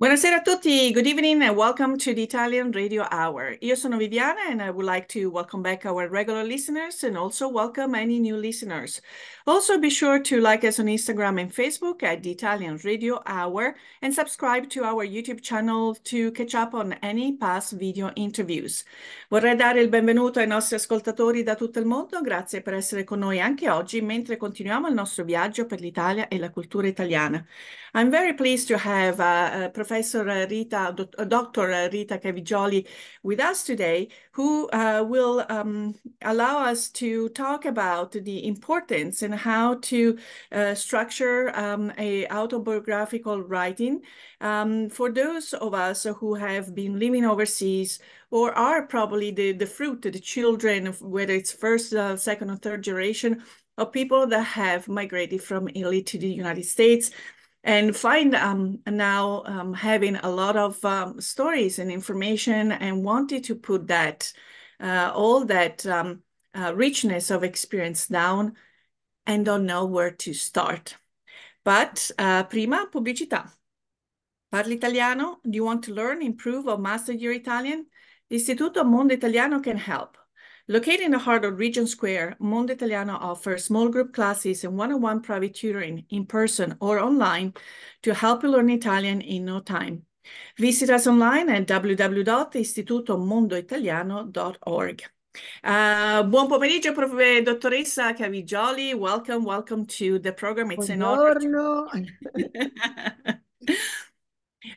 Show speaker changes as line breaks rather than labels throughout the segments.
Buonasera a tutti, good evening and welcome to the Italian Radio Hour. Io sono Viviana and I would like to welcome back our regular listeners and also welcome any new listeners. Also be sure to like us on Instagram and Facebook at the Italian Radio Hour and subscribe to our YouTube channel to catch up on any past video interviews. Vorrei dare il benvenuto ai nostri ascoltatori da tutto il mondo, grazie per essere con noi anche oggi mentre continuiamo il nostro viaggio per l'Italia e la cultura italiana. I'm very pleased to have Dr. Rita Cavigioli with us today, who will allow us to talk about the importance and how to structure a autobiographical writing for those of us who have been living overseas or are probably the fruit, the children, whether it's first, second, or third generation of people that have migrated from Italy to the United States and find now having a lot of stories and information and wanted to put that all that richness of experience down and don't know where to start. But prima, pubblicità. Parli italiano? Do you want to learn, improve, or master your Italian? L'Istituto Mondo Italiano can help. Located in the heart of Regent Square, Mondo Italiano offers small group classes and one-on-one private tutoring in person or online to help you learn Italian in no time. Visit us online at www.istitutomondoitaliano.org. Buon pomeriggio, dottoressa Cavigioli. Welcome to the program. It's an honor.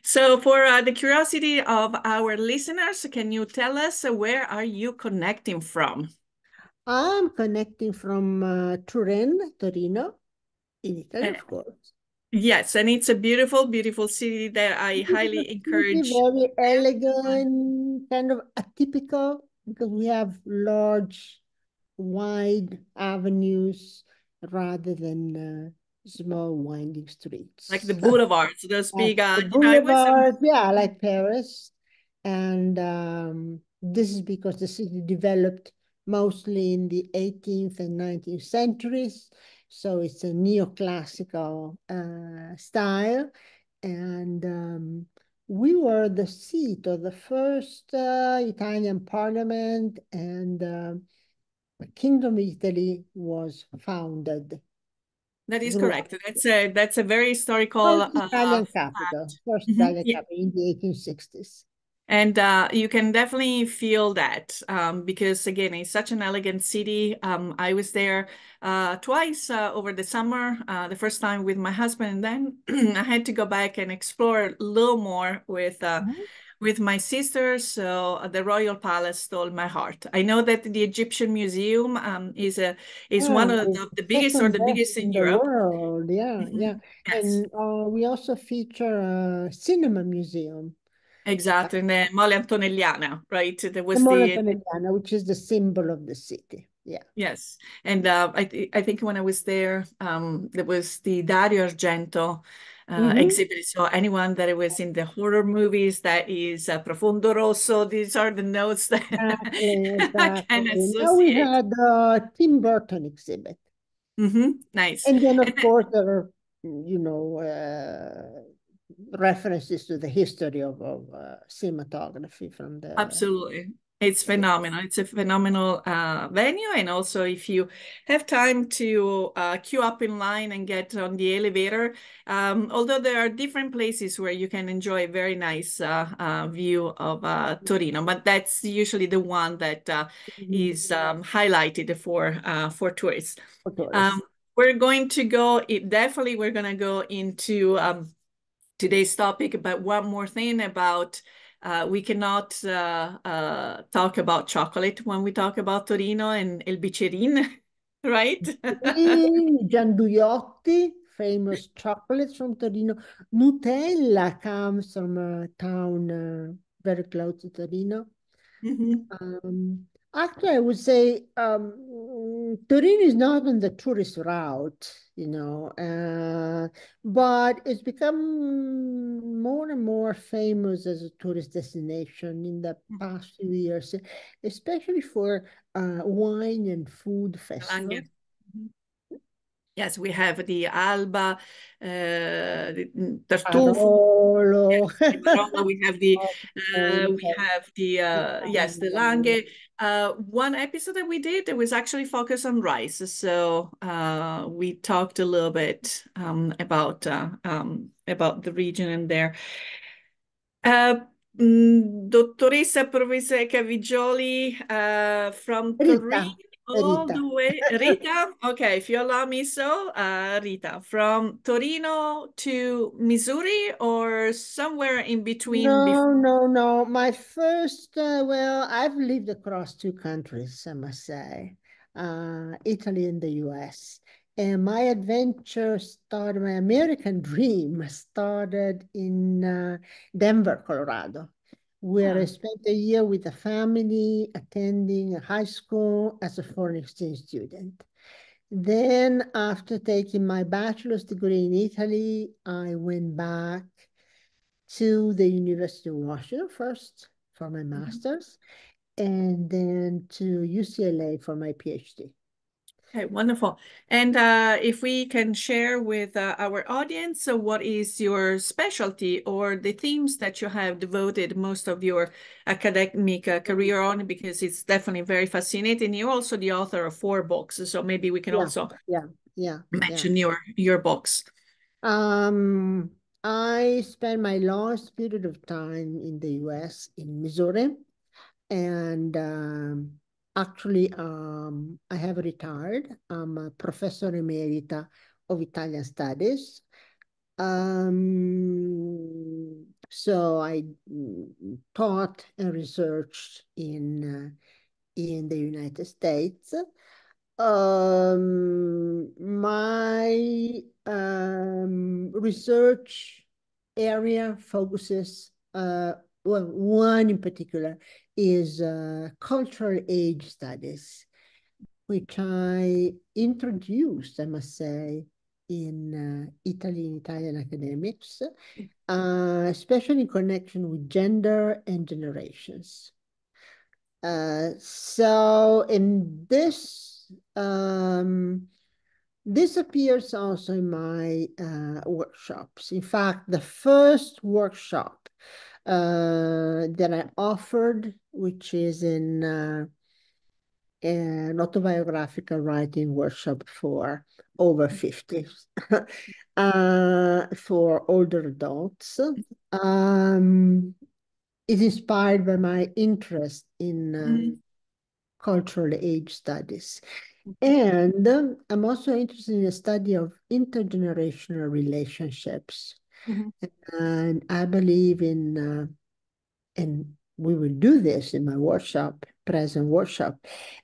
So for the curiosity of our listeners, can you tell us where are you connecting from?
I'm connecting from Torino, in Italy, of course.
Yes, and it's a beautiful, beautiful city that I highly encourage.
Very elegant, kind of atypical, because we have large, wide avenues rather than small winding streets.
Like the boulevards, those big
boulevards, yeah, like Paris. And this is because the city developed mostly in the 18th and 19th centuries. So it's a neoclassical style. And we were the seat of the first Italian parliament, and the Kingdom of Italy was founded.
That is correct. That's a very historical
Italian capital, first Italian capital in the 1860s.
And you can definitely feel that because, again, it's such an elegant city. I was there twice over the summer, the first time with my husband, and then I had to go back and explore a little more with my sisters. So the Royal Palace stole my heart. I know that the Egyptian Museum is one of the biggest or the biggest in Europe.
The world, yeah. Yes. And we also feature a cinema museum.
Exactly, in the Mole Antonelliana, right? There was
the Mole Antonelliana, which is the symbol of the city. Yeah.
Yes, and I think when I was there was the Dario Argento exhibit. So anyone that was in the horror movies, that is Profondo Rosso. These are the notes that
exactly.
I can associate.
Now we had the Tim Burton exhibit.
Nice.
And then, of course, there are, references to the history of cinematography from the...
Absolutely. It's phenomenal. It's a phenomenal venue. And also, if you have time to queue up in line and get on the elevator, although there are different places where you can enjoy a very nice view of Torino, but that's usually the one that is highlighted for tourists. We're going to go, we're going to go into today's topic, but one more thing about we cannot talk about chocolate when we talk about Torino and il bicerin, right?
Gianduiotti, famous chocolates from Torino. Nutella comes from a town very close to Torino. Actually, I would say Torino is not on the tourist route, but it's become more and more famous as a tourist destination in the past few years, especially for wine and food festivals.
Yes, we have the Alba, the Tartufo,
Parolo.
the Barolo. We have the yes, the Langhe. One episode that we did, it was actually focused on rice. So we talked a little bit about the region in there. Uh, Dottoressa Professor Cavigioli from Torino,
Rita,
all
Rita.
the way. Rita, okay, if you allow me so, Rita, from Torino to Missouri or somewhere in between before.
No, no, no. My first, well, I've lived across two countries, I must say, Italy and the US. And my adventure started, my American dream started in Denver, Colorado, where I
Ah,
spent a year with a family attending a high school as a foreign exchange student. Then, after taking my bachelor's degree in Italy, I went back to the University of Washington first for my
mhm.
master's, and then to UCLA for my PhD.
Okay, wonderful. And if we can share with our audience, so what is your specialty or the themes that you have devoted most of your academic career on? Because it's definitely very fascinating. You're also the author of 4 books, so maybe we can
Yeah,
also
yeah, yeah, yeah.
mention your books.
Um, I spent my last period of time in the US in Missouri, and actually, I have retired. I'm a professor emerita of Italian Studies. So I taught and researched in the United States. My research area focuses, well, one in particular is cultural age studies, which I introduced, I must say, in Italy, in Italian academics, especially in connection with gender and generations. So in this appears also in my workshops. In fact, the first workshop that I offered, which is in an autobiographical writing workshop for over 50 for older adults. Is inspired by my interest in
Mhm,
cultural age studies. And I'm also interested in the study of intergenerational relationships.
mhm,
And I believe in, and we will do this in my workshop, present workshop,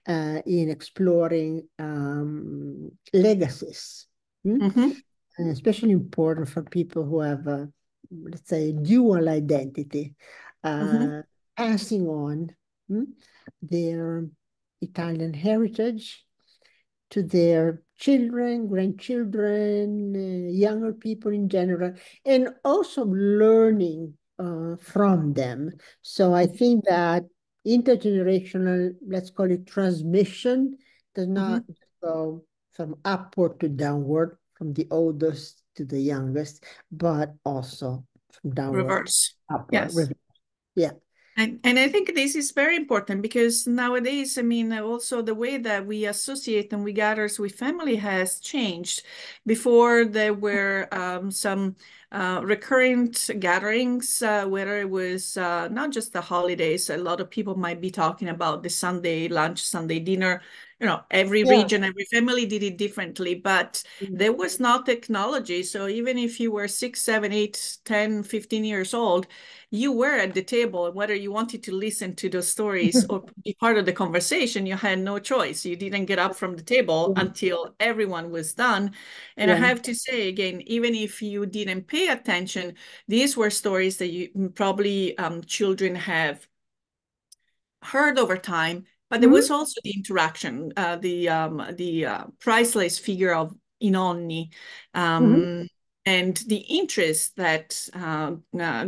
in exploring legacies. Hmm?
mhm,
And especially important for people who have, let's say, dual identity,
mhm,
uh, passing on hmm, their Italian heritage to their children, grandchildren, younger people in general, and also learning from them. So I think that intergenerational, let's call it transmission, does not
mhm.
go from upward to downward, from the oldest to the youngest, but also from downward to
Reverse. Yes.
upward. Yeah.
And I think this is very important because nowadays, I mean, also the way that we associate and we gather with family has changed. Before there were some recurrent gatherings, whether it was not just the holidays. A lot of people might be talking about the Sunday lunch, Sunday dinner. You know, every
Yeah.
region, every family did it differently, but there was not technology. So even if you were 6, 7, 8, 10, 15 years old, you were at the table, and whether you wanted to listen to those stories or be part of the conversation, you had no choice. You didn't get up from the table until everyone was done. And I
Yeah.
have to say again, even if you didn't pay attention, these were stories that you probably children have heard over time, but there was
Mhm.
also the interaction, the priceless figure of Inonni,
Mhm.
um, and the interest that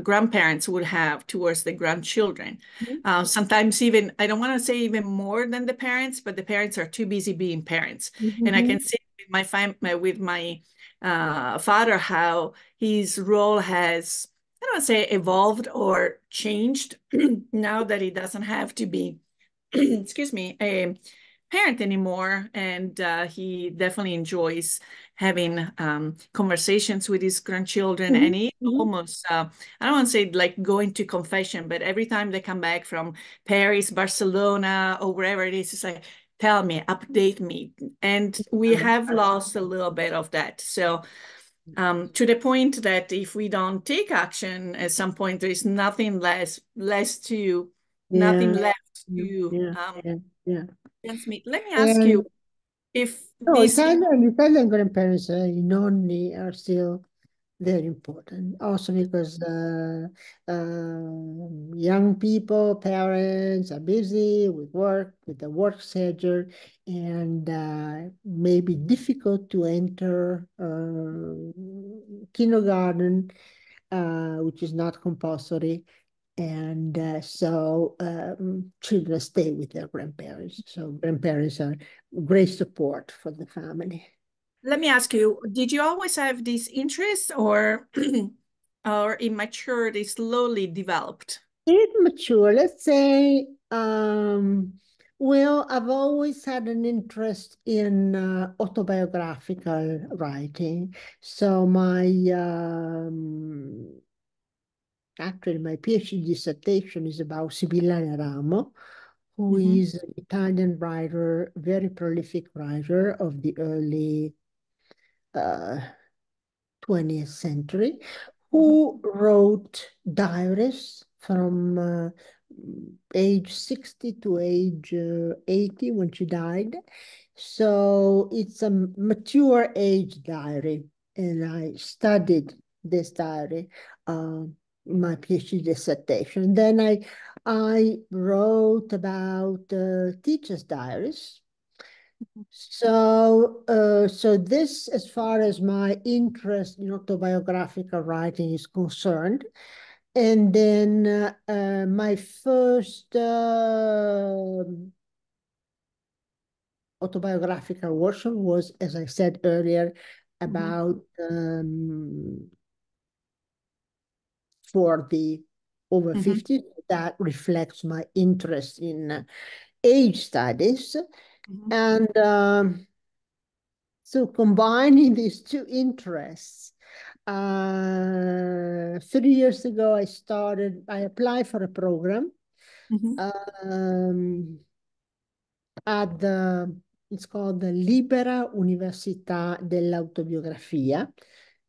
grandparents would have towards the grandchildren.
Mhm.
Sometimes even, I don't want to say even more than the parents, but the parents are too busy being parents. And I can
Mhm.
say with my father, how his role has, I don't want to say evolved or changed now that he doesn't have to be, excuse me, a parent anymore, and he definitely enjoys having conversations with his grandchildren.
Mhm,
And he
mhm.
almost, I don't want to say like going to confession, but every time they come back from Paris, Barcelona, or wherever it is, it's like, tell me, update me. And we have lost a little bit of that. So to the point that if we don't take action at some point, there is nothing
Yeah,
left
yeah,
to
yeah, yeah, yeah.
transmit. Let me ask you
And
if
no,
this,
Italian grandparents, nonni are still very important. Also because young people, parents are busy with work, with the work schedule, and maybe difficult to enter kindergarten, which is not compulsory. And so children stay with their grandparents. So grandparents are great support for the family.
let me ask you, did you always have this interest, or or it matured, it slowly developed?
It mature, let's say, well, I've always had an interest in autobiographical writing. So actually, my PhD dissertation is about Sibilla Neramo, who
Mm-hmm,
is an Italian writer, very prolific writer of the early uh, 20th century,
mm-hmm,
who wrote diaries from age 60 to age 80 when she died. So it's a mature age diary. And I studied this diary, uh, my PhD dissertation. Then I wrote about teachers' diaries. So this, as far as my interest in autobiographical writing is concerned, and then my first autobiographical workshop was, as I said earlier,
mm-hmm,
about for the over
mm-hmm,
50. That reflects my interest in age studies.
mm-hmm,
And so combining these two interests, 3 years ago, I applied for a program
mm-hmm,
um, at it's called the Libera Università dell'Autobiografia,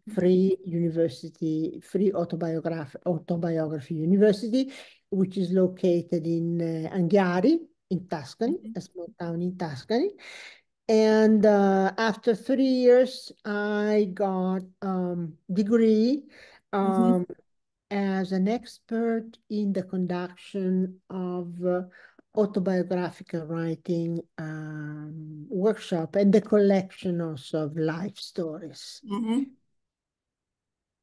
free autobiography university, which is located in Anghiari, in Tuscany,
mm-hmm,
a small town in Tuscany. And after 3 years, I got degree
mm-hmm,
um, as an expert in the conduction of autobiographical writing workshop and the collection also of life stories.
mm-hmm.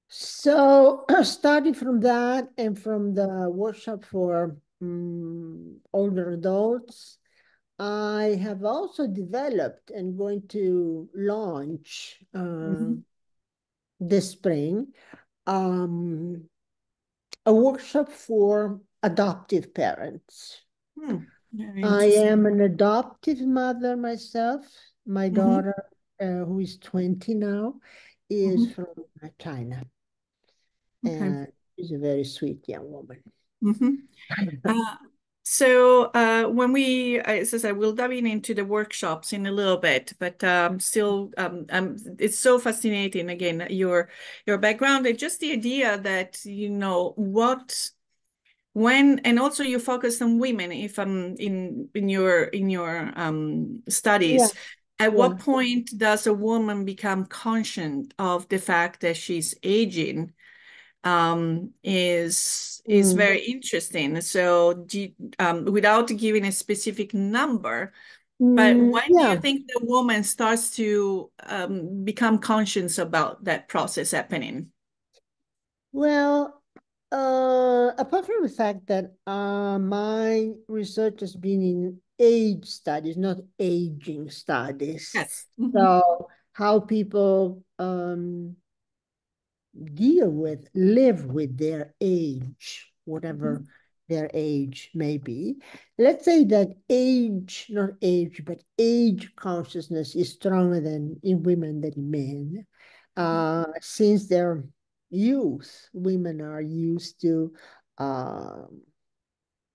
So starting from that and from the workshop for older adults, I have also developed and going to launch
Mm-hmm.
this spring um, a workshop for adoptive parents.
Hmm. Very
I
interesting.
am an adoptive mother myself. My
Mm-hmm,
daughter, who is 20 now, is
mm-hmm.
from China,
Okay.
and she's a very sweet young woman.
Mm-hmm. Uh, so when we, as I said, we'll dive into the workshops in a little bit, but still, it's so fascinating. Again, your background and just the idea that when, and also you focus on women. If in your
Yeah,
studies, at
yeah.
what point does a woman become conscious of the fact that she's aging? Is
Mm,
very interesting. So, without giving a specific number, but when do you
yeah.
think the woman starts to become conscious about that process happening?
Well, apart from the fact that my research has been in age studies, not aging studies.
Yes. Mm-hmm.
So how people live with their age, whatever their age may be. Let's say that not age, but age consciousness is stronger than in women than in men. Since their youth, women are used to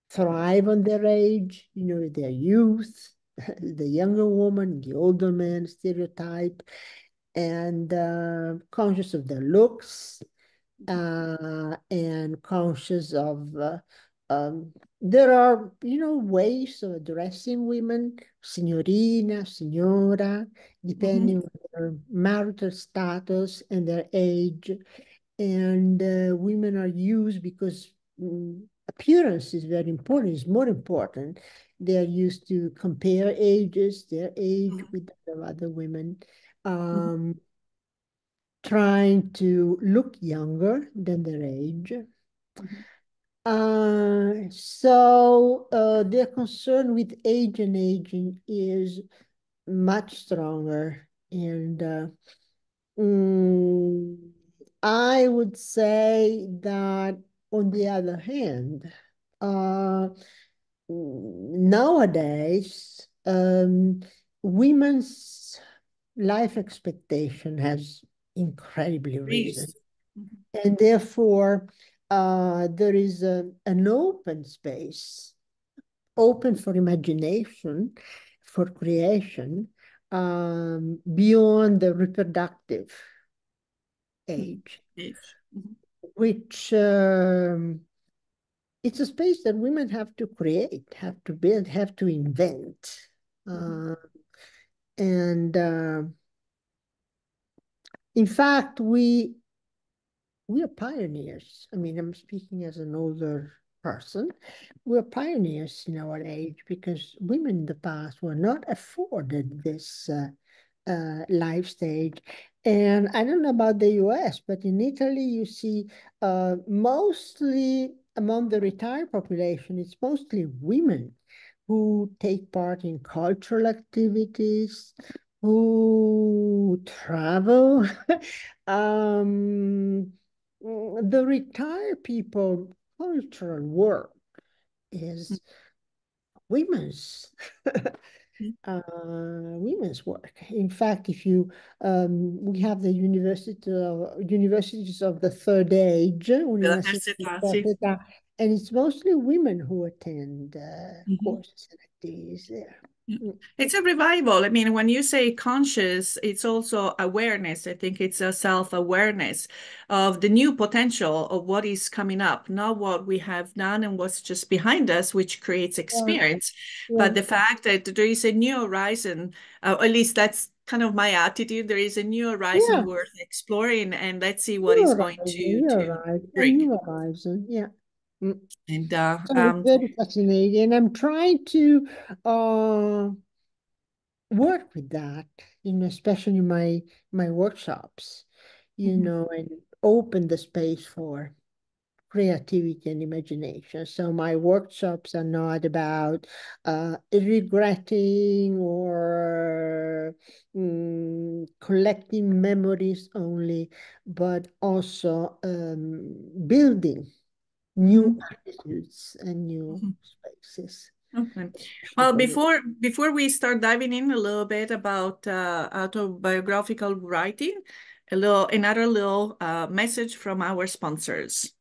thrive on their age, their youth, the younger woman, the older man stereotype, and conscious of their looks, and conscious of there are ways of addressing women, signorina, signora, depending on their marital status and their age. And women are used because appearance is very important, is more important. They are used to compare ages, their age with that of other women. Trying to look younger than their age. So their concern with age and aging is much stronger. And I would say that, on the other hand, nowadays, women's life expectation has incredibly risen. And therefore, there is an open space, open for imagination, for creation, beyond the reproductive age, which it's a space that women have to create, have to build, have to invent. And in fact, we are pioneers. I mean, I'm speaking as an older person. We're pioneers in our age because women in the past were not afforded this life stage. And I don't know about the US, but in Italy, you see mostly among the retired population, it's mostly women who take part in cultural activities, who travel. The retired people cultural work is women's women's work. In fact, if you we have the universities of the third age, and it's mostly women who attend courses and activities there.
It's a revival. I mean, when you say conscious, it's also awareness. I think it's a self-awareness of the new potential of what is coming up, not what we have done and what's just behind us, which creates experience, but the fact that there is a new horizon, at least that's kind of my attitude. There is a new horizon worth exploring, and let's see what is going to bring.
A new horizon, yeah.
And
so it's very fascinating, and I'm trying to work with that, especially my workshops, and open the space for creativity and imagination. So my workshops are not about regretting or collecting memories only, but also building new attitudes and new spaces.
Okay. Well, before we start diving in a little bit about autobiographical writing, another little message from our sponsors.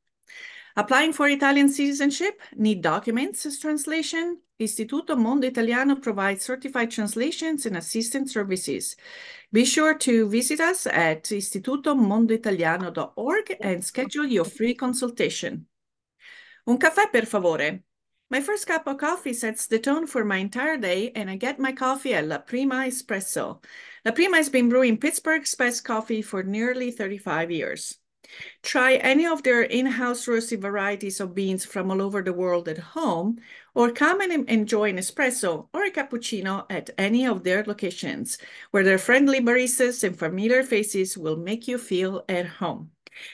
Applying for Italian citizenship, need documents as translation? Istituto Mondo Italiano provides certified translations and assistance services. Be sure to visit us at istitutomondoitaliano.org and schedule your free consultation. Un caffè, per favore. My first cup of coffee sets the tone for my entire day, and I get my coffee at La Prima Espresso. La Prima has been brewing Pittsburgh Express coffee for nearly 35 years. Try any of their in-house roasted varieties of beans from all over the world at home, or come and enjoy an espresso or a cappuccino at any of their locations, where their friendly baristas and familiar faces will make you feel at home.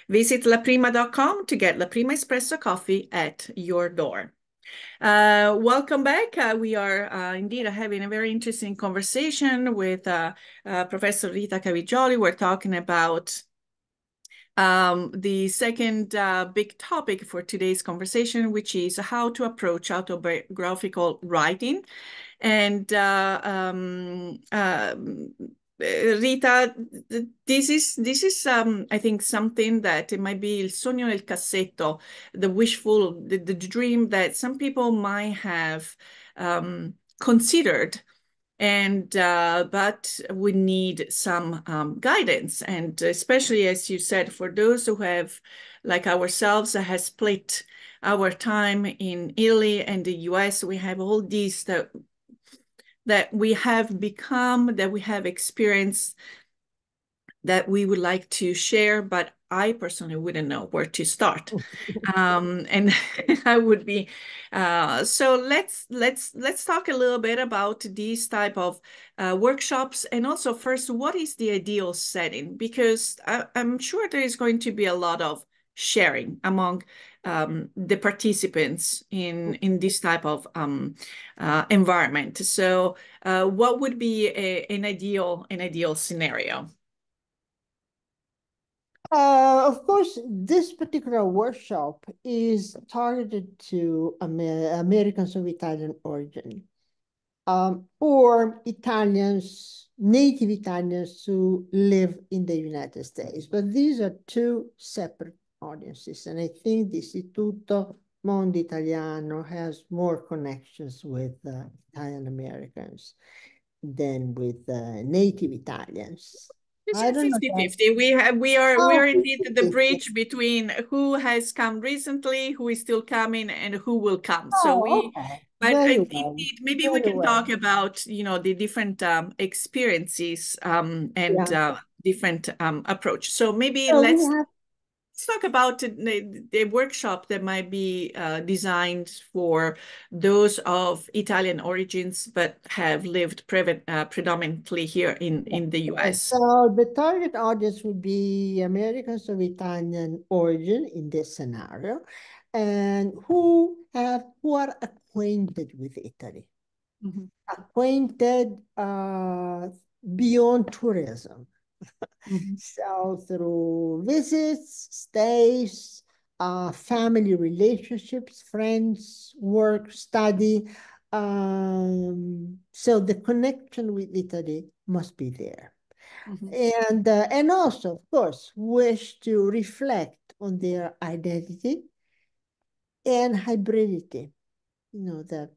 Visit laprima.com to get La Prima Espresso coffee at your door. Welcome back. We are indeed having a very interesting conversation with Professor Rita Cavigioli. We're talking about the second big topic for today's conversation, which is how to approach autobiographical writing. And Rita, this is I think something that it might be il sogno nel cassetto, the dream that some people might have considered, and but we need some guidance, and especially as you said, for those who have, like ourselves, has split our time in Italy and the US, we have all these that we have become, that we have experienced, that we would like to share, but I personally wouldn't know where to start. And I would be so let's talk a little bit about these type of workshops, and also first, what is the ideal setting? Because I'm sure there is going to be a lot of sharing among the participants in this type of environment. So what would be an ideal scenario?
Of course, this particular workshop is targeted to Americans of Italian origin, or Italians, native Italians who live in the United States. But these are two separate audiences, and I think the Istituto Mondo Italiano has more connections with Italian Americans than with native Italians.
It's
I
a
don't know.
50-50. We are
Oh,
indeed the
50.
bridge between who has come recently, who is still coming, and who will come. So
Oh, okay.
but
Very
I
well.
indeed, maybe we
Very
can
well.
talk about, the different experiences and
Yeah.
different approach. So maybe
So we
let's
have,
talk about the workshop that might be designed for those of Italian origins, but have lived predominantly here in the US.
so the target audience would be Americans of Italian origin in this scenario, and who are acquainted with Italy,
Mhm,
acquainted beyond tourism.
mhm,
So through visits, stays, family relationships, friends, work, study. So the connection with Italy must be there.
mhm,
And also, of course, wish to reflect on their identity and hybridity, the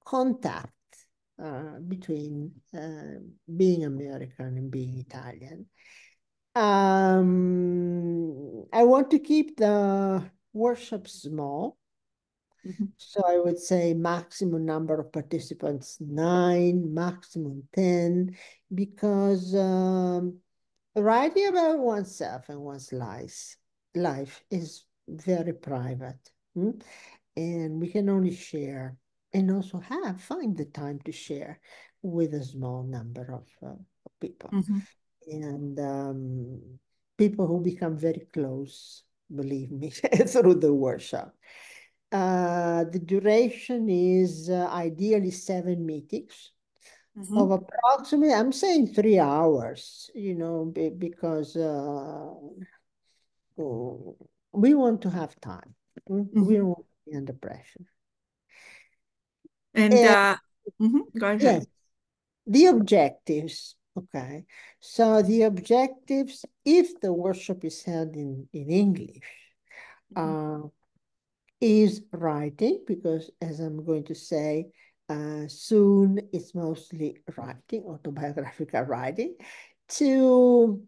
contact between being American and being Italian. I want to keep the workshop small.
mhm,
So I would say maximum number of participants, 9, maximum 10, because writing about oneself and one's life is very private. And we can only share and also find the time to share with a small number of people.
mhm,
And people who become very close, believe me, through the workshop. The duration is ideally 7 meetings of
mhm,
approximately, I'm saying 3 hours, because oh, we want to have time. We
mhm.
don't want to be under pressure.
And
And
go ahead.
yes, the objectives. Okay. So the objectives, if the workshop is held in English,
Mhm,
uh, is writing, because as I'm going to say, soon it's mostly writing, autobiographical writing, to,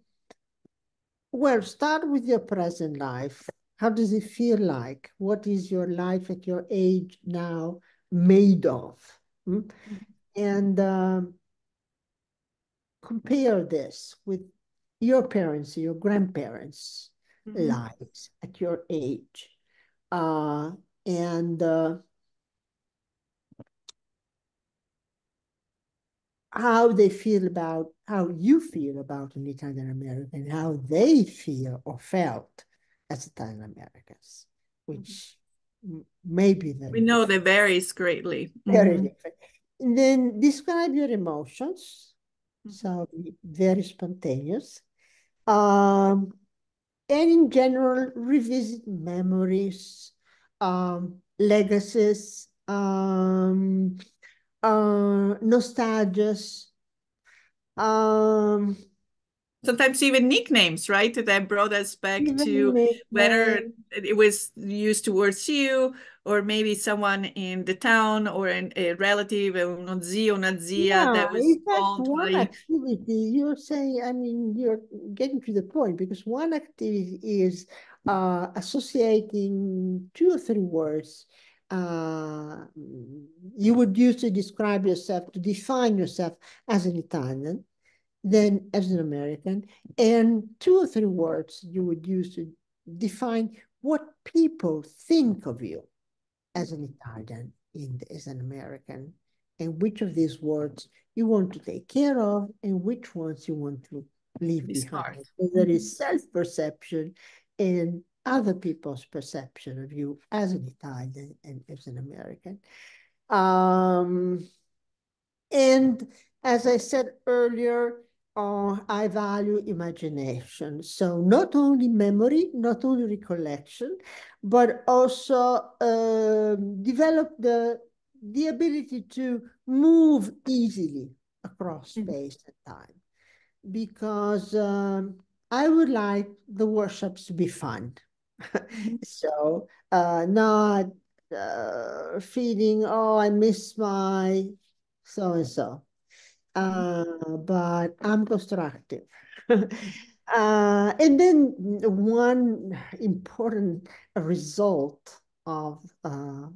well, start with your present life. How does it feel like? What is your life at your age now made of?
mhm,
And compare this with your parents, your grandparents'
mhm,
lives at your age. Uh, and how you feel about an Italian American, how they feel or felt as Italian Americans,
mhm.
which maybe
We
very
know
different.
that varies greatly.
Very
Mm-hmm.
different. And then describe your emotions.
Mm-hmm.
So very spontaneous. Um, and in general, revisit memories, legacies, nostalgias. Um,
Sometimes even nicknames, right? That brought us back
Even
to whether
nickname.
it was used towards you or maybe someone in the town or a relative, uno zio, una zia
Yeah,
that was
in fact,
called
one
by.
activity you're saying, I mean, you're getting to the point because one activity is associating 2 or 3 words you would use to describe yourself, to define yourself as an Italian, then as an American, and 2 or 3 words you would use to define what people think of you as an Italian and as an American, and which of these words you want to take care of and which ones you want to leave
Discard.
behind. So there
Mhm.
is self-perception and other people's perception of you as an Italian and as an American. Um, and as I said earlier, I value imagination. So not only memory, not only recollection, but also develop the ability to move easily across
Mhm.
space and time. Because I would like the workshops to be fun.
Mhm.
So not feeling, oh, I miss my so and so,
Mhm.
but I'm constructive. And then one important result of a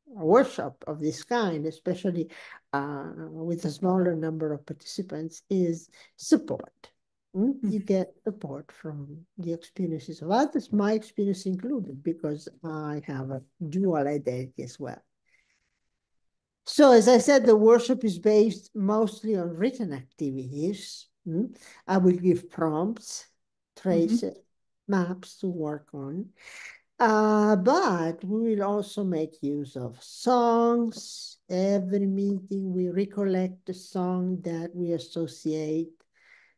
workshop of this kind, especially with a smaller number of participants, is support. You
Mhm.
get support from the experiences of others, my experience included, because I have a dual identity as well. So, as I said, the workshop is based mostly on written activities. I will give prompts,
Mhm.
traces, maps to work on. But we will also make use of songs. Every meeting, we recollect the song that we associate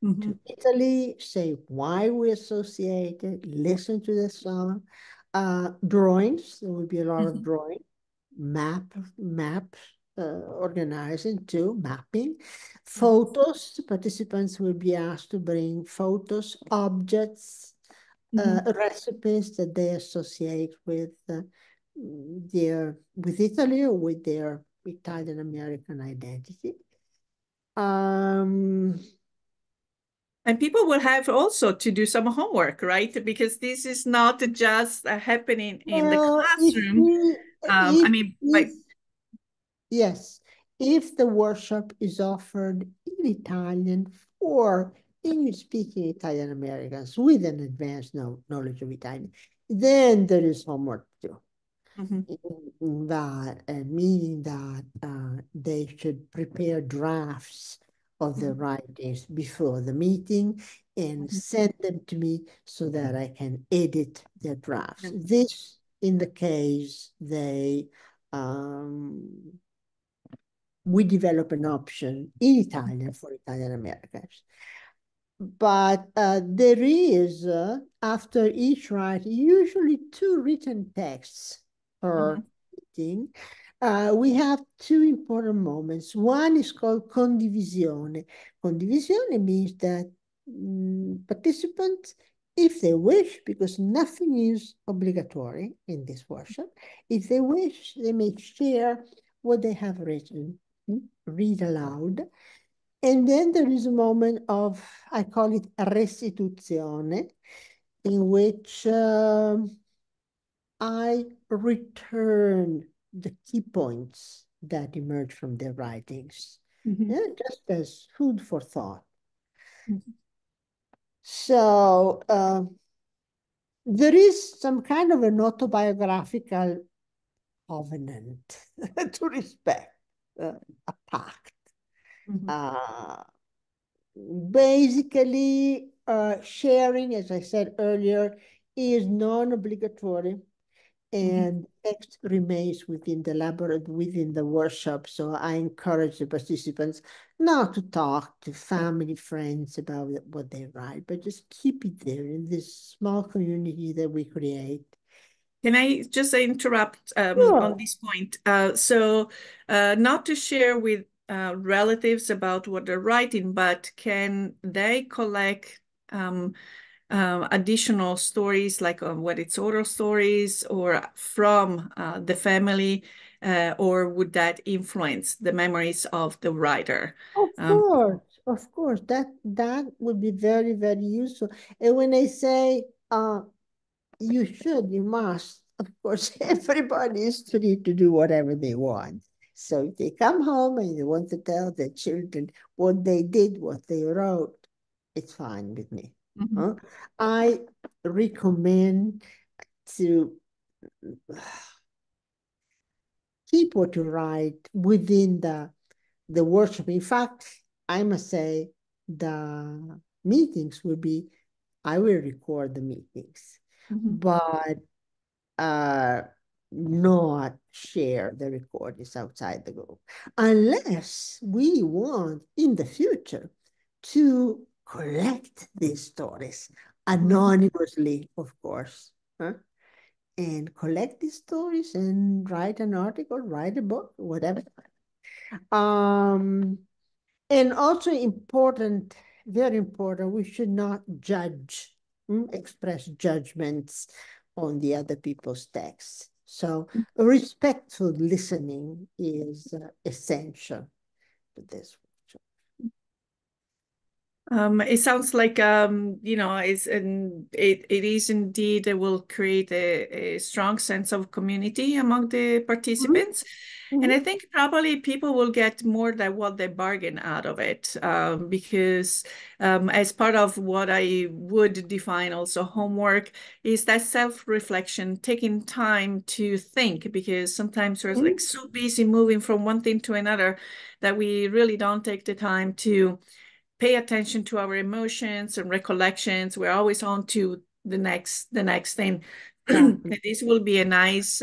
to
Mhm.
Italy, say why we associate it, listen to the song. Drawings, there will be a lot of
Mhm.
drawing, maps, organizing too, mapping.
Mhm.
Photos, participants will be asked to bring photos, objects,
Mhm.
recipes that they associate with Italy or with their Italian American identity. Um,
And people will have also to do some homework, right? Because this is not just happening in the
well,
classroom. I mean,
if
like.
yes, if the workshop is offered in Italian for English-speaking Italian Americans with an advanced knowledge of Italian, then there is homework too.
Mhm.
That meaning that they should prepare drafts of the
Mhm.
writings before the meeting and
Mhm.
send them to me so that I can edit their drafts.
Yeah.
This, in the case um, we develop an option in Italian for Italian Americans. But there is, after each writing, usually 2 written texts per
Mhm.
meeting. We have 2 important moments. One is called condivisione. Condivisione means that participants, if they wish, because nothing is obligatory in this workshop, if they wish, they may share what they have written, read aloud. And then there is a moment of, I call it restituzione, in which I return the key points that emerge from their writings,
Mhm.
just as food for thought.
Mhm.
So there is some kind of an autobiographical covenant to respect, a pact.
Mhm.
Uh, Basically, sharing, as I said earlier, is non-obligatory. and text remains within the laboratory, within the workshop. So I encourage the participants not to talk to family, friends about what they write, but just keep it there in this small community that we create.
Can I just interrupt
Sure.
on this point? Not to share with relatives about what they're writing, but can they collect additional stories, like what it's oral stories or from the family, or would that influence the memories of the writer?
Of course, that would be very, very useful. And when I say you must, of course, everybody is free to do whatever they want. So if they come home and they want to tell their children what they did, what they wrote, it's fine with me.
Mhm.
Huh? I recommend to keep what you write within the workshop. In fact, I must say the meetings will be, I will record the meetings,
Mhm.
but uh, not share the recordings outside the group unless we want in the future to collect these stories
Mhm.
anonymously, of course, huh? And collect these stories and write an article, write a book, whatever. Um, and also important, very important, we should not judge, express judgments on the other people's texts. So respectful listening is essential to this.
It sounds like it is indeed, it will create a strong sense of community among the
Mhm,
participants. And I
mhm,
think probably people will get more than what they bargain out of it, because as part of what I would define also homework is that self-reflection, taking time to think, because sometimes we're like
mhm.
so busy moving from one thing to another that we really don't take the time to pay attention to our emotions and recollections. We're always on to the next thing.
Exactly.
And this will be a nice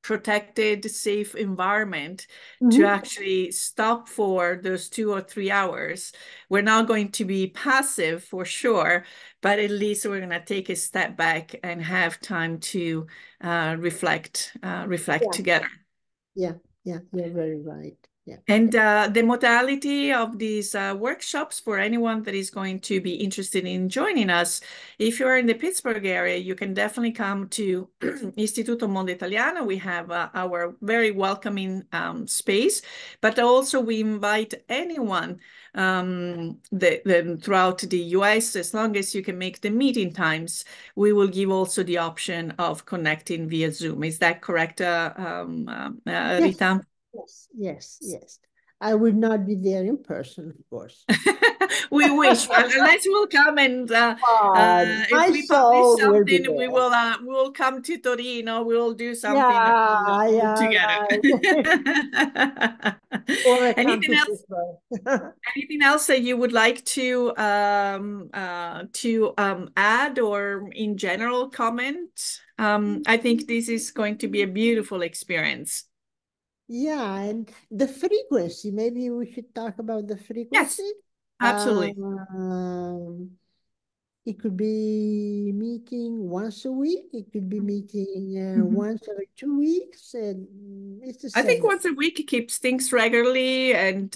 protected, safe environment to
Mhm.
actually stop for those 2 or 3 hours. We're not going to be passive for sure, but at least we're going to take a step back and have time to reflect
Yeah,
together.
yeah, yeah, you're very right. Yeah.
And the modality of these workshops for anyone that is going to be interested in joining us, if you're in the Pittsburgh area, you can definitely come to Istituto Mondo Italiano. We have our very welcoming space, but also we invite anyone throughout the US, as long as you can make the meeting times, we will give also the option of connecting via Zoom. Is that correct,
Yes,
Rita?
yes, yes, yes. I would not be there in person, of course.
We wish. Well, unless we'll come and if
My
we publish
soul will be
something,
there.
we will come to Torino. We'll do something
Yeah,
all
yeah,
together.
right. Or I come
Anything
to
else?
Pittsburgh.
Anything else that you would like to add or in general comment? I think this is going to be a beautiful experience.
Yeah, and the frequency, maybe we should talk about the
Yes,
frequency.
absolutely.
Um, it could be meeting once a week. It could be meeting
Mhm.
once every 2 weeks, and it's the
I think
same.
once a week keeps things regularly, and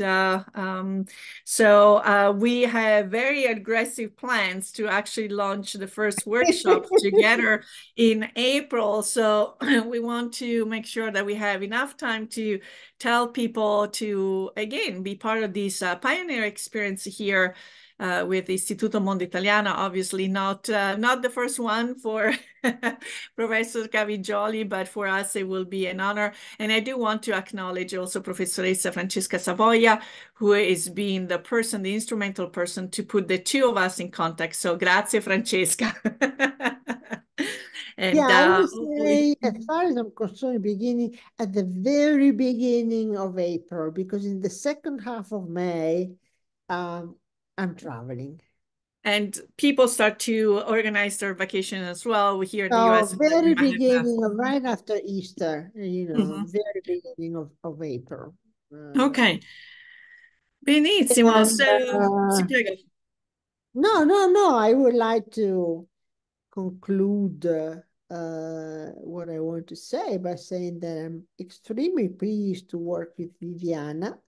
so we have very aggressive plans to actually launch the first workshop together in April. So we want to make sure that we have enough time to tell people to again be part of this pioneer experience here. With Istituto Mondo Italiano, obviously not the first one for Professor Cavigioli, but for us it will be an honor. And I do want to acknowledge also Professoressa Francesca Savoia, who is being the person, the instrumental person to put the two of us in contact. So grazie, Francesca.
Yeah,
And
I would
hopefully,
say, as far as I'm concerned, beginning at the very beginning of April, because in the second half of May, um, I'm traveling.
And people start to organize their vacation as well. Here in the US,
So very
we have,
beginning of right after Easter,
mhm.
very beginning of April.
Ok, benissimo.
And
So, si prego.
no, I would like to conclude what I want to say by saying that I'm extremely pleased to work with Viviana.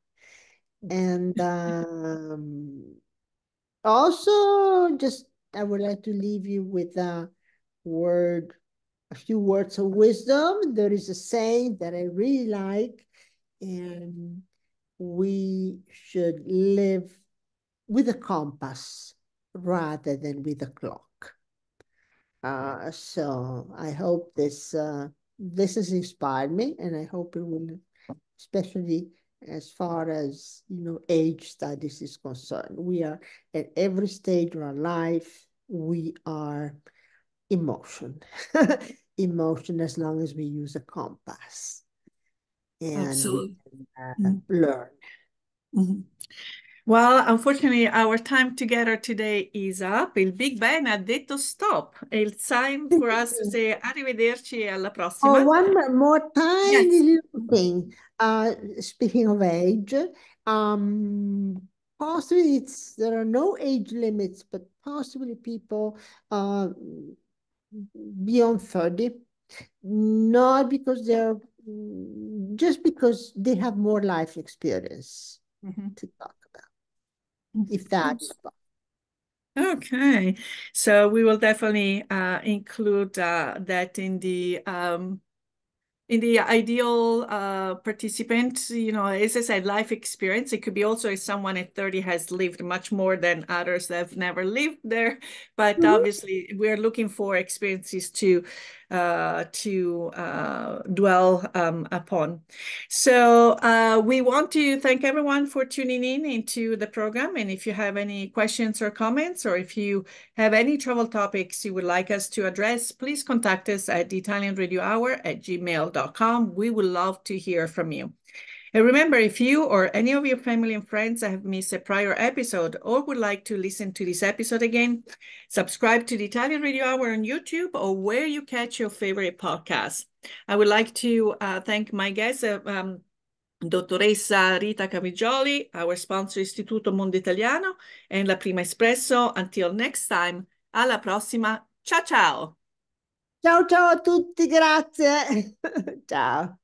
And also, just I would like to leave you with word, a few words of wisdom. There is a saying that I really like, and we should live with a compass rather than with a clock. So I hope this has inspired me, and I hope it will, especially as far as age studies is concerned. We are at every stage of our life. We are emotion, emotion as long as we use a compass, and we
Absolutely.
can
Mhm.
learn.
Mhm. Well, unfortunately, our time together today is up. Il Big Ben ha detto stop. It's time for us to say arrivederci e alla
Oh,
prossima.
one more tiny
Yes.
little thing. Speaking of age, um, possibly there are no age limits, but possibly people uh, beyond 30, not because they're just because they have more life experience
Mhm.
to talk about, if that is possible.
Okay, so we will definitely include that in the ideal participant, as I said, life experience. It could be also if someone at 30 has lived much more than others that have never lived there. But
Mhm.
obviously, we're looking for experiences to dwell upon. So we want to thank everyone for tuning in into the program. And if you have any questions or comments, or if you have any travel topics you would like us to address, please contact us at the italianradiohour@gmail.com. We would love to hear from you. And remember, if you or any of your family and friends have missed a prior episode or would like to listen to this episode again, subscribe to the Italian Radio Hour on YouTube or where you catch your favorite podcasts. I would like to thank my guest, Dottoressa Rita Cavigioli, our sponsor Istituto Mondo Italiano, and La Prima Espresso. Until next time, alla prossima. Ciao ciao!
Ciao ciao a tutti, grazie. Ciao.